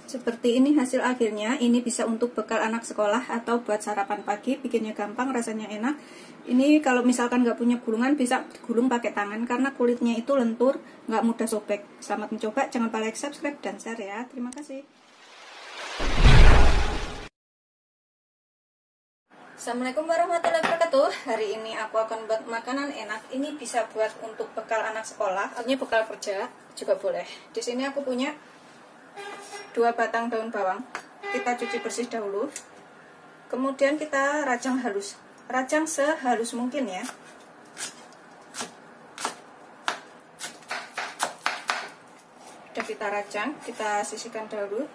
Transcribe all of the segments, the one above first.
Seperti ini hasil akhirnya. Ini bisa untuk bekal anak sekolah atau buat sarapan pagi. Bikinnya gampang, rasanya enak. Ini kalau misalkan nggak punya gulungan, bisa gulung pakai tangan karena kulitnya itu lentur, nggak mudah sobek. Selamat mencoba, jangan lupa like, subscribe, dan share ya. Terima kasih. Assalamualaikum warahmatullahi wabarakatuh. Hari ini aku akan buat makanan enak. Ini bisa buat untuk bekal anak sekolah, artinya bekal kerja juga boleh. Di sini aku punya 2 batang daun bawang. Kita cuci bersih dahulu. Kemudian kita rajang halus. Rajang sehalus mungkin ya. Sudah kita rajang, kita sisihkan dahulu.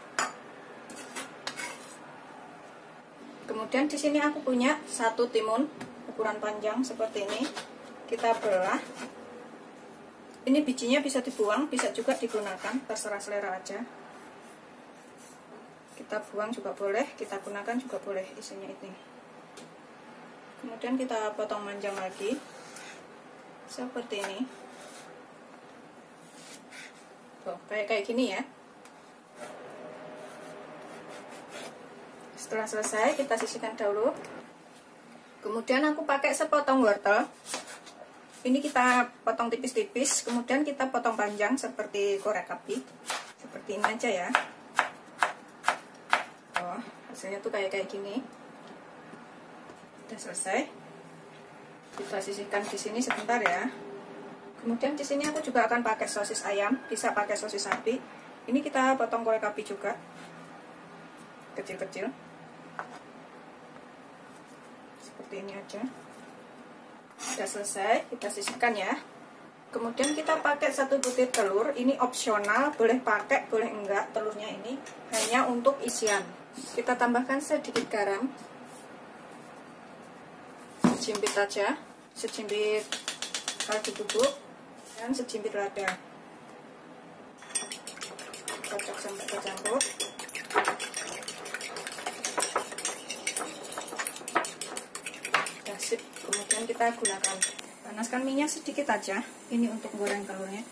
Kemudian di sini aku punya 1 timun ukuran panjang seperti ini. Kita belah. Ini bijinya bisa dibuang, bisa juga digunakan, terserah selera aja. Kita buang juga boleh, kita gunakan juga boleh isinya ini. Kemudian kita potong panjang lagi seperti ini. Tuh, kayak gini ya. Setelah selesai, kita sisihkan dahulu. Kemudian aku pakai sepotong wortel. Ini kita potong tipis-tipis, kemudian kita potong panjang seperti korek api. Seperti ini aja ya. Oh, hasilnya tuh kayak gini. Sudah selesai. Kita sisihkan di sini sebentar ya. Kemudian di sini aku juga akan pakai sosis ayam, bisa pakai sosis sapi. Ini kita potong korek api juga. Kecil-kecil. Seperti ini aja. Sudah selesai, kita sisihkan ya. Kemudian kita pakai 1 butir telur. Ini opsional, boleh pakai, boleh enggak. Telurnya ini hanya untuk isian. Kita tambahkan sedikit garam. Sejimpit aja, sejimpit kaldu bubuk, dan sejimpit lada. Kocok sampai tercampur. Sip. Kemudian kita gunakan, panaskan minyak sedikit aja, ini untuk goreng telurnya.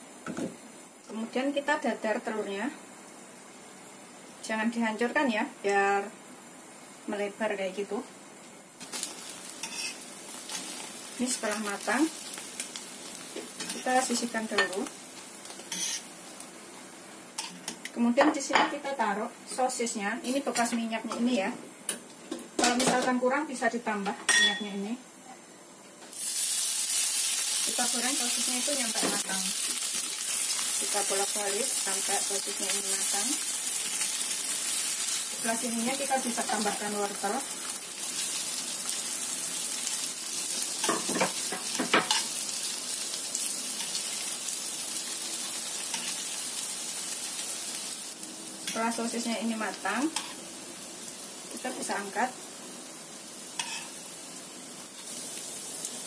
Kemudian kita dadar telurnya, jangan dihancurkan ya, biar melebar kayak gitu. Ini setelah matang, kita sisihkan dulu. Kemudian di sini kita taruh sosisnya, ini bekas minyaknya ini ya. Kalau misalkan kurang bisa ditambah minyaknya ini. Kita goreng sosisnya itu sampai matang. Kita bolak-balik sampai sosisnya ini matang. Setelah sininya kita bisa tambahkan wortel. Setelah sosisnya ini matang, kita bisa angkat.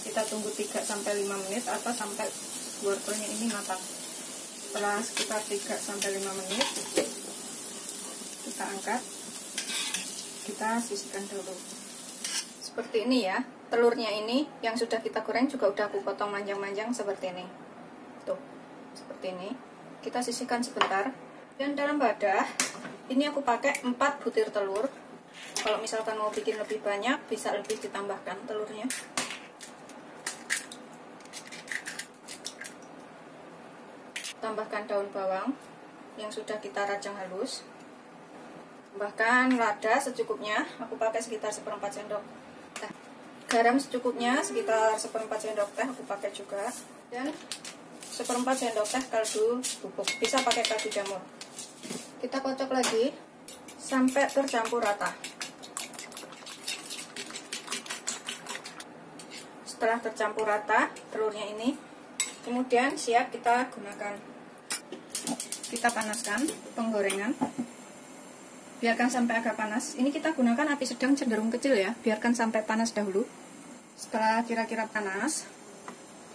Kita tunggu 3-5 menit atau sampai wortelnya ini matang. Setelah sekitar 3-5 menit, kita angkat, kita sisihkan dulu. Seperti ini ya, telurnya ini yang sudah kita goreng juga udah aku potong panjang-panjang seperti ini. Tuh, seperti ini. Kita sisihkan sebentar. Dan dalam wadah, ini aku pakai 4 butir telur. Kalau misalkan mau bikin lebih banyak, bisa lebih ditambahkan telurnya. Tambahkan daun bawang yang sudah kita rajang halus. Tambahkan lada secukupnya, aku pakai sekitar 1/4 sendok. Nah, garam secukupnya sekitar 1/4 sendok teh aku pakai juga. Dan 1/4 sendok teh kaldu bubuk, bisa pakai kaldu jamur. Kita kocok lagi sampai tercampur rata. Setelah tercampur rata telurnya ini, kemudian siap kita gunakan. Kita panaskan penggorengan, biarkan sampai agak panas. Ini kita gunakan api sedang cenderung kecil ya, biarkan sampai panas dahulu. Setelah kira-kira panas,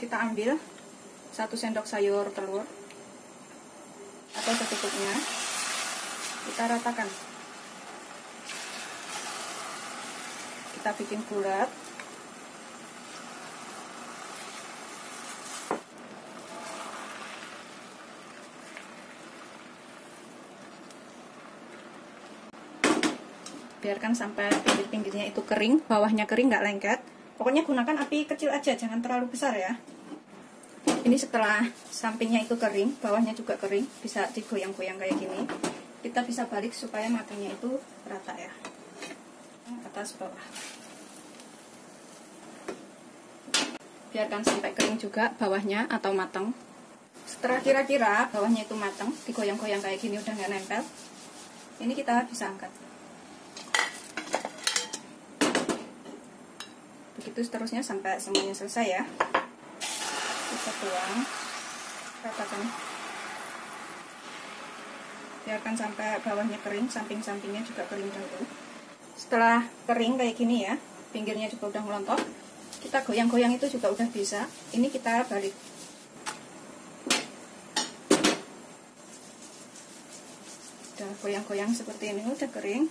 kita ambil 1 sendok sayur telur atau secukupnya, kita ratakan. Kita bikin bulat. Biarkan sampai pinggir-pinggirnya itu kering, bawahnya kering, nggak lengket. Pokoknya gunakan api kecil aja, jangan terlalu besar ya. Ini setelah sampingnya itu kering, bawahnya juga kering, bisa digoyang-goyang kayak gini. Kita bisa balik supaya matangnya itu rata ya, atas bawah. Biarkan sampai kering juga bawahnya atau matang. Setelah kira-kira bawahnya itu matang, digoyang-goyang kayak gini udah nggak nempel, ini kita bisa angkat. Begitu seterusnya sampai semuanya selesai ya. Kita tuang, ratakan. Biarkan sampai bawahnya kering, samping-sampingnya juga kering dulu. Setelah kering kayak gini ya, pinggirnya juga udah melontok, kita goyang-goyang itu juga udah bisa. Ini kita balik. Udah goyang-goyang seperti ini, udah kering.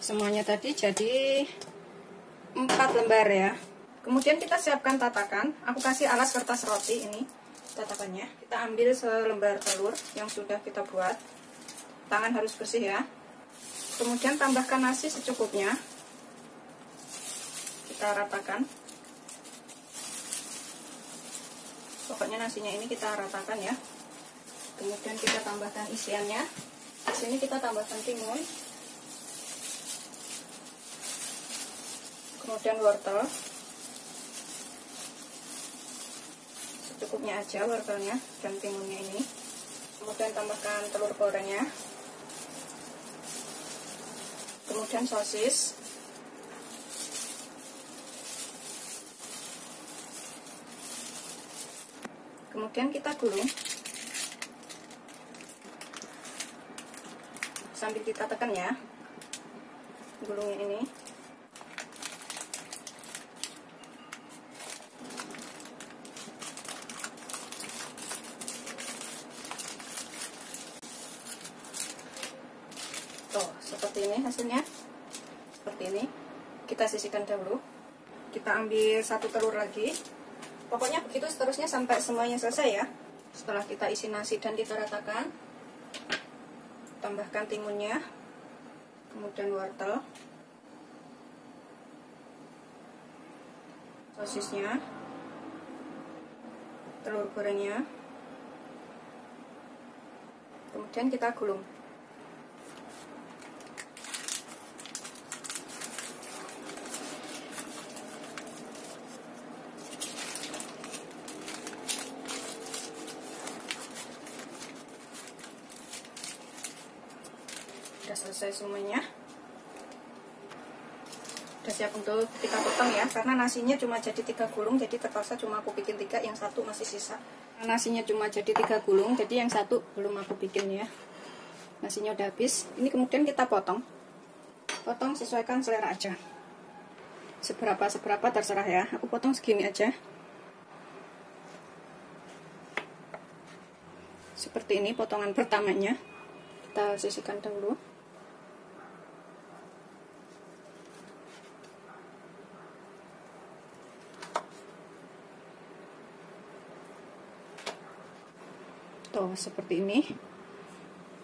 Semuanya tadi jadi 4 lembar ya. Kemudian kita siapkan tatakan. Aku kasih alas kertas roti ini tatakannya. Kita ambil selembar telur yang sudah kita buat. Tangan harus bersih ya. Kemudian tambahkan nasi secukupnya. Kita ratakan. Pokoknya nasinya ini kita ratakan ya. Kemudian kita tambahkan isiannya. Di sini kita tambahkan timun. Kemudian wortel, secukupnya aja wortelnya dan timunnya ini. Kemudian tambahkan telur gorengnya. Kemudian sosis. Kemudian kita gulung sambil kita tekan ya, gulungnya ini. Tuh, seperti ini hasilnya. Seperti ini. Kita sisihkan dahulu. Kita ambil 1 telur lagi. Pokoknya begitu seterusnya sampai semuanya selesai ya. Setelah kita isi nasi dan kita ratakan, tambahkan timunnya, kemudian wortel, sosisnya, telur gorengnya, kemudian kita gulung. Sudah selesai semuanya, udah siap untuk kita potong ya. Karena nasinya cuma jadi 3 gulung, jadi terpaksa cuma aku bikin 3, yang 1 masih sisa. Nasinya cuma jadi 3 gulung, jadi yang 1 belum aku bikin ya. Nasinya udah habis. Ini kemudian kita potong sesuaikan selera aja, seberapa terserah ya. Aku potong segini aja, seperti ini potongan pertamanya. Kita sisihkan dahulu. Tuh, seperti ini.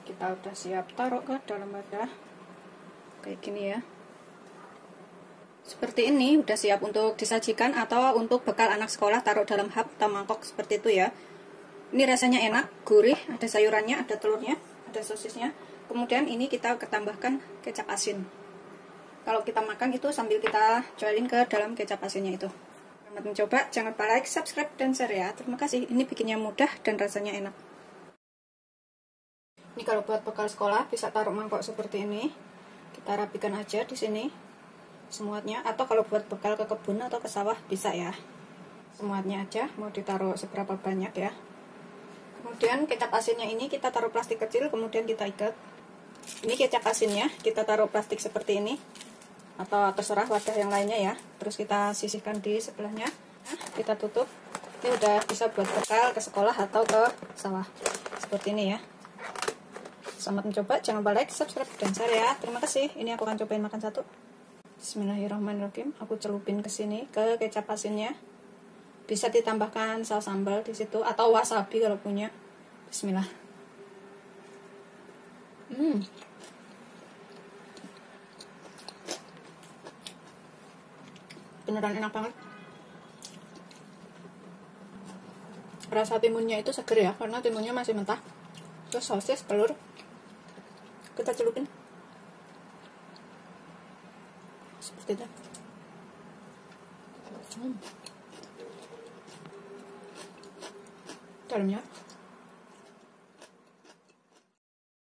Kita udah siap taruh ke dalam wadah kayak gini ya. Seperti ini udah siap untuk disajikan atau untuk bekal anak sekolah, taruh dalam hap atau mangkok seperti itu ya. Ini rasanya enak, gurih, ada sayurannya, ada telurnya, ada sosisnya. Kemudian ini kita tambahkan kecap asin. Kalau kita makan itu sambil kita coelin ke dalam kecap asinnya itu. Selamat mencoba, jangan lupa like, subscribe, dan share ya. Terima kasih, ini bikinnya mudah dan rasanya enak. Ini kalau buat bekal sekolah bisa taruh mangkok seperti ini. Kita rapikan aja di sini semuanya. Atau kalau buat bekal ke kebun atau ke sawah bisa ya. Semuanya aja, mau ditaruh seberapa banyak ya. Kemudian kecap asinnya ini kita taruh plastik kecil, kemudian kita ikat. Ini kecap asinnya kita taruh plastik seperti ini, atau terserah wadah yang lainnya ya. Terus kita sisihkan di sebelahnya. Kita tutup. Ini udah bisa buat bekal ke sekolah atau ke sawah seperti ini ya. Selamat mencoba, jangan lupa like, subscribe, dan share ya. Terima kasih. Ini aku akan cobain makan 1. Bismillahirrahmanirrahim. Aku celupin ke sini ke kecap asinnya. Bisa ditambahkan saus sambal di situ atau wasabi kalau punya. Bismillah. Beneran enak banget. Rasa timunnya itu seger ya, karena timunnya masih mentah. Terus sosis, telur, kita celupin seperti itu. Dalamnya